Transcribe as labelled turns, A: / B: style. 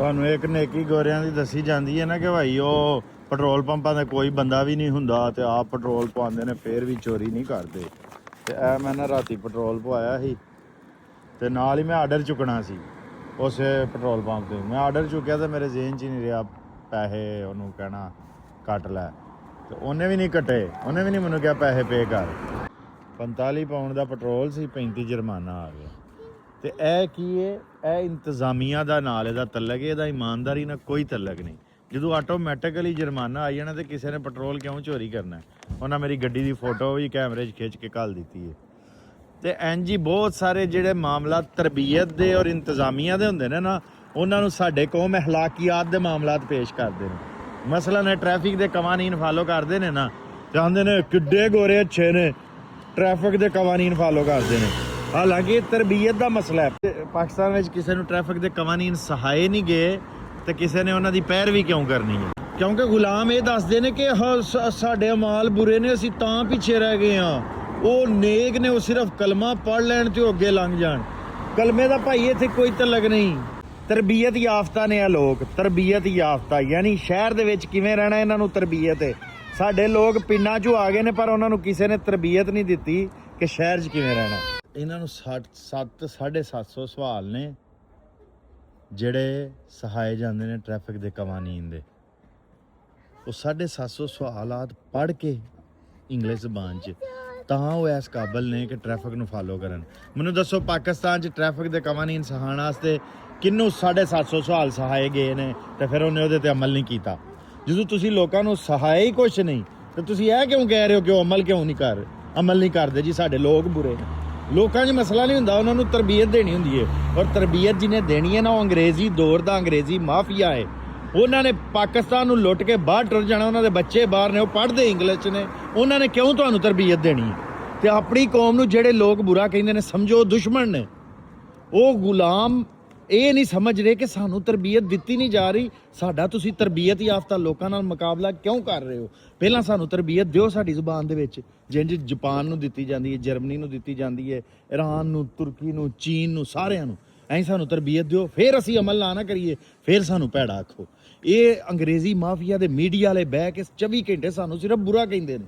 A: ਤੁਹਾਨੂੰ ਇੱਕ ਨੇਕੀ ਗੋਰਿਆਂ ਦੀ ਦੱਸੀ ਜਾਂਦੀ ਹੈ ਨਾ ਕਿ ਭਾਈ ਉਹ ਪੈਟਰੋਲ ਪੰਪਾਂ ਤੇ ਕੋਈ ਬੰਦਾ ਵੀ ਨਹੀਂ ਹੁੰਦਾ ਤੇ ਆਪ ਪੈਟਰੋਲ ਪਵਾਉਂਦੇ ਨੇ, ਫੇਰ ਵੀ ਚੋਰੀ ਨਹੀਂ ਕਰਦੇ। ਤੇ ਇਹ ਮੈਂ ਨਾ ਰਾਤੀ ਪੈਟਰੋਲ ਪਵਾਇਆ ਸੀ ਤੇ ਨਾਲ ਹੀ ਮੈਂ ਆਰਡਰ ਚੁੱਕਣਾ ਸੀ ਉਸੇ ਪੈਟਰੋਲ ਪੰਪ ਤੇ। ਮੈਂ ਆਰਡਰ ਚੁੱਕਿਆ ਤੇ ਮੇਰੇ ਜ਼ੇਨ 'ਚ ਹੀ ਨਹੀਂ ਰਿਹਾ ਪੈਸੇ ਉਹਨੂੰ ਕਹਿਣਾ ਕੱਟ ਲੈ, ਤੇ ਉਹਨੇ ਵੀ ਨਹੀਂ ਕੱਟੇ। ਉਹਨੇ ਵੀ ਨਹੀਂ ਮੈਨੂੰ ਕਿਹਾ ਪੈਸੇ ਪੇ ਕਰ। 45 ਪਾਉਂਡ ਦਾ ਪੈਟਰੋਲ ਸੀ, 35 ਜੁਰਮਾਨਾ ਆ ਗਿਆ। ਤੇ ਇਹ ਕੀ ਹੈ? ਇਹ ਇੰਤਜ਼ਾਮੀਆ ਦਾ ਨਾਲ ਇਹਦਾ ਤਲਕ ਹੈ, ਇਹਦਾ ਇਮਾਨਦਾਰੀ ਨਾਲ ਕੋਈ ਤਲਕ ਨਹੀਂ। ਜਦੋਂ ਆਟੋਮੈਟਿਕਲੀ ਜੁਰਮਾਨਾ ਆਈ ਜਾਣਾ ਤੇ ਕਿਸੇ ਨੇ ਪੈਟਰੋਲ ਕਿਉਂ ਚੋਰੀ ਕਰਨਾ? ਉਹਨਾਂ ਮੇਰੀ ਗੱਡੀ ਦੀ ਫੋਟੋ ਵੀ ਕੈਮਰੇ 'ਚ ਖਿੱਚ ਕੇ ਘੱਲ ਦਿੱਤੀ ਹੈ। ਤੇ ਇੰਝ ਹੀ ਬਹੁਤ ਸਾਰੇ ਜਿਹੜੇ ਮਾਮਲਾ ਤਰਬੀਅਤ ਦੇ ਔਰ ਇੰਤਜ਼ਾਮੀਆ ਦੇ ਹੁੰਦੇ ਨੇ ਨਾ, ਉਹਨਾਂ ਨੂੰ ਸਾਡੇ ਕੌਮ ਅਖਲਾਕੀਆਤ ਦੇ ਮਾਮਲਾਤ ਪੇਸ਼ ਕਰਦੇ ਨੇ। ਮਸਲਨ ਟ੍ਰੈਫਿਕ ਦੇ ਕਵਾਨੀਨ ਫਾਲੋ ਕਰਦੇ ਨੇ ਨਾ, ਚਾਹੁੰਦੇ ਨੇ ਕਿੱਡੇ ਗੋਰੇ ਅੱਛੇ ਨੇ, ਟ੍ਰੈਫਿਕ ਦੇ ਕਵਾਨੀਨ ਫਾਲੋ ਕਰਦੇ ਨੇ। ਹਾਲਾਂਕਿ ਇਹ ਤਰਬੀਅਤ ਦਾ ਮਸਲਾ ਹੈ। ਪਾਕਿਸਤਾਨ ਵਿੱਚ ਕਿਸੇ ਨੂੰ ਟ੍ਰੈਫਿਕ ਦੇ ਕਵਾਨੀਨ ਸਹਾਏ ਨਹੀਂ ਗਏ ਤੇ ਕਿਸੇ ਨੇ ਉਹਨਾਂ ਦੀ ਪੈਰਵੀ ਕਿਉਂ ਕਰਨੀ ਹੈ? ਕਿਉਂਕਿ ਗੁਲਾਮ ਇਹ ਦੱਸਦੇ ਨੇ ਕਿ ਸਾਡੇ ਅਮਾਲ ਬੁਰੇ ਨੇ, ਅਸੀਂ ਤਾਂ ਪਿੱਛੇ ਰਹਿ ਗਏ ਹਾਂ। ਉਹ ਨੇਕ ਨੇ, ਉਹ ਸਿਰਫ ਕਲਮਾ ਪੜ੍ਹ ਲੈਣ ਤੇ ਉਹ ਅੱਗੇ ਲੰਘ ਜਾਣ। ਕਲਮੇ ਦਾ ਭਾਈ ਇੱਥੇ ਕੋਈ ਤਲਕ ਨਹੀਂ। ਤਰਬੀਅਤ ਯਾਫਤਾ ਨੇ ਆ ਲੋਕ, ਤਰਬੀਅਤ ਯਾਫਤਾ, ਯਾਨੀ ਸ਼ਹਿਰ ਦੇ ਵਿੱਚ ਕਿਵੇਂ ਰਹਿਣਾ ਇਹਨਾਂ ਨੂੰ ਤਰਬੀਅਤ ਹੈ। ਸਾਡੇ ਲੋਕ ਪਿੰਡਾਂ 'ਚੋਂ ਆ ਗਏ ਨੇ ਪਰ ਉਹਨਾਂ ਨੂੰ ਕਿਸੇ ਨੇ ਤਰਬੀਅਤ ਨਹੀਂ ਦਿੱਤੀ ਕਿ ਸ਼ਹਿਰ 'ਚ ਕਿਵੇਂ ਰਹਿਣਾ। ਇਹਨਾਂ ਨੂੰ 750 ਸਵਾਲ ਨੇ ਜਿਹੜੇ ਸਹਾਏ ਜਾਂਦੇ ਨੇ ਟ੍ਰੈਫਿਕ ਦੇ ਕਵਾਨੀਨ ਦੇ। ਉਹ 750 ਸਵਾਲਾਤ ਪੜ੍ਹ ਕੇ ਇੰਗਲਿਸ਼ ਜ਼ਬਾਨ 'ਚ ਤਾਂ ਉਹ ਇਸ ਕਾਬਲ ਨੇ ਕਿ ਟ੍ਰੈਫਿਕ ਨੂੰ ਫਾਲੋ ਕਰਨ। ਮੈਨੂੰ ਦੱਸੋ ਪਾਕਿਸਤਾਨ 'ਚ ਟ੍ਰੈਫਿਕ ਦੇ ਕਵਾਨੀਨ ਸਹਾਉਣ ਵਾਸਤੇ ਕਿਹਨੂੰ 750 ਸਵਾਲ ਸਹਾਏ ਗਏ ਨੇ ਤੇ ਫਿਰ ਉਹਨੇ ਉਹਦੇ ਤੇ ਅਮਲ ਨਹੀਂ ਕੀਤਾ? ਜਦੋਂ ਤੁਸੀਂ ਲੋਕਾਂ ਨੂੰ ਸਹਾਇਆ ਹੀ ਕੁਛ ਨਹੀਂ ਤੇ ਤੁਸੀਂ ਇਹ ਕਿਉਂ ਕਹਿ ਰਹੇ ਹੋ ਕਿ ਉਹ ਅਮਲ ਕਿਉਂ ਨਹੀਂ ਕਰ ਅਮਲ ਨਹੀਂ ਕਰਦੇ? ਜੀ ਸਾਡੇ ਲੋਕ ਬੁਰੇ। ਲੋਕਾਂ 'ਚ ਮਸਲਾ ਨਹੀਂ ਹੁੰਦਾ, ਉਹਨਾਂ ਨੂੰ ਤਰਬੀਅਤ ਦੇਣੀ ਹੁੰਦੀ ਹੈ। ਔਰ ਤਰਬੀਅਤ ਜਿਹਨੇ ਦੇਣੀ ਹੈ ਨਾ, ਉਹ ਅੰਗਰੇਜ਼ੀ ਦੌਰ ਦਾ ਅੰਗਰੇਜ਼ੀ ਮਾਫੀਆ ਹੈ। ਉਹਨਾਂ ਨੇ ਪਾਕਿਸਤਾਨ ਨੂੰ ਲੁੱਟ ਕੇ ਬਾਹਰ ਟੁਰ ਜਾਣਾ, ਉਹਨਾਂ ਦੇ ਬੱਚੇ ਬਾਹਰ ਨੇ, ਉਹ ਪੜ੍ਹਦੇ ਇੰਗਲਿਸ਼ 'ਚ ਨੇ। ਉਹਨਾਂ ਨੇ ਕਿਉਂ ਤੁਹਾਨੂੰ ਤਰਬੀਅਤ ਦੇਣੀ ਹੈ? ਤੇ ਆਪਣੀ ਕੌਮ ਨੂੰ ਜਿਹੜੇ ਲੋਕ ਬੁਰਾ ਕਹਿੰਦੇ ਨੇ, ਸਮਝੋ ਦੁਸ਼ਮਣ ਨੇ। ਉਹ ਗੁਲਾਮ ਇਹ ਨਹੀਂ ਸਮਝ ਰਹੇ ਕਿ ਸਾਨੂੰ ਤਰਬੀਅਤ ਦਿੱਤੀ ਨਹੀਂ ਜਾ ਰਹੀ। ਸਾਡਾ ਤੁਸੀਂ ਤਰਬੀਅਤ ਯਾਫਤਾ ਲੋਕਾਂ ਨਾਲ ਮੁਕਾਬਲਾ ਕਿਉਂ ਕਰ ਰਹੇ ਹੋ? ਪਹਿਲਾਂ ਸਾਨੂੰ ਤਰਬੀਅਤ ਦਿਓ ਸਾਡੀ ਜ਼ੁਬਾਨ ਦੇ ਵਿੱਚ, ਜਿੰਜ ਜਪਾਨ ਨੂੰ ਦਿੱਤੀ ਜਾਂਦੀ ਹੈ, ਜਰਮਨੀ ਨੂੰ ਦਿੱਤੀ ਜਾਂਦੀ ਹੈ, ਈਰਾਨ ਨੂੰ, ਤੁਰਕੀ ਨੂੰ, ਚੀਨ ਨੂੰ, ਸਾਰਿਆਂ ਨੂੰ। ਐਂ ਸਾਨੂੰ ਤਰਬੀਅਤ ਦਿਓ, ਫਿਰ ਅਸੀਂ ਅਮਲ ਨਾ ਕਰੀਏ, ਫਿਰ ਸਾਨੂੰ ਭੈੜਾ ਆਖੋ। ਇਹ ਅੰਗਰੇਜ਼ੀ ਮਾਫੀਆ ਦੇ ਮੀਡੀਆ ਵਾਲੇ ਬਹਿ ਕੇ 24 ਘੰਟੇ ਸਾਨੂੰ ਸਿਰਫ ਬੁਰਾ ਕਹਿੰਦੇ ਨੇ।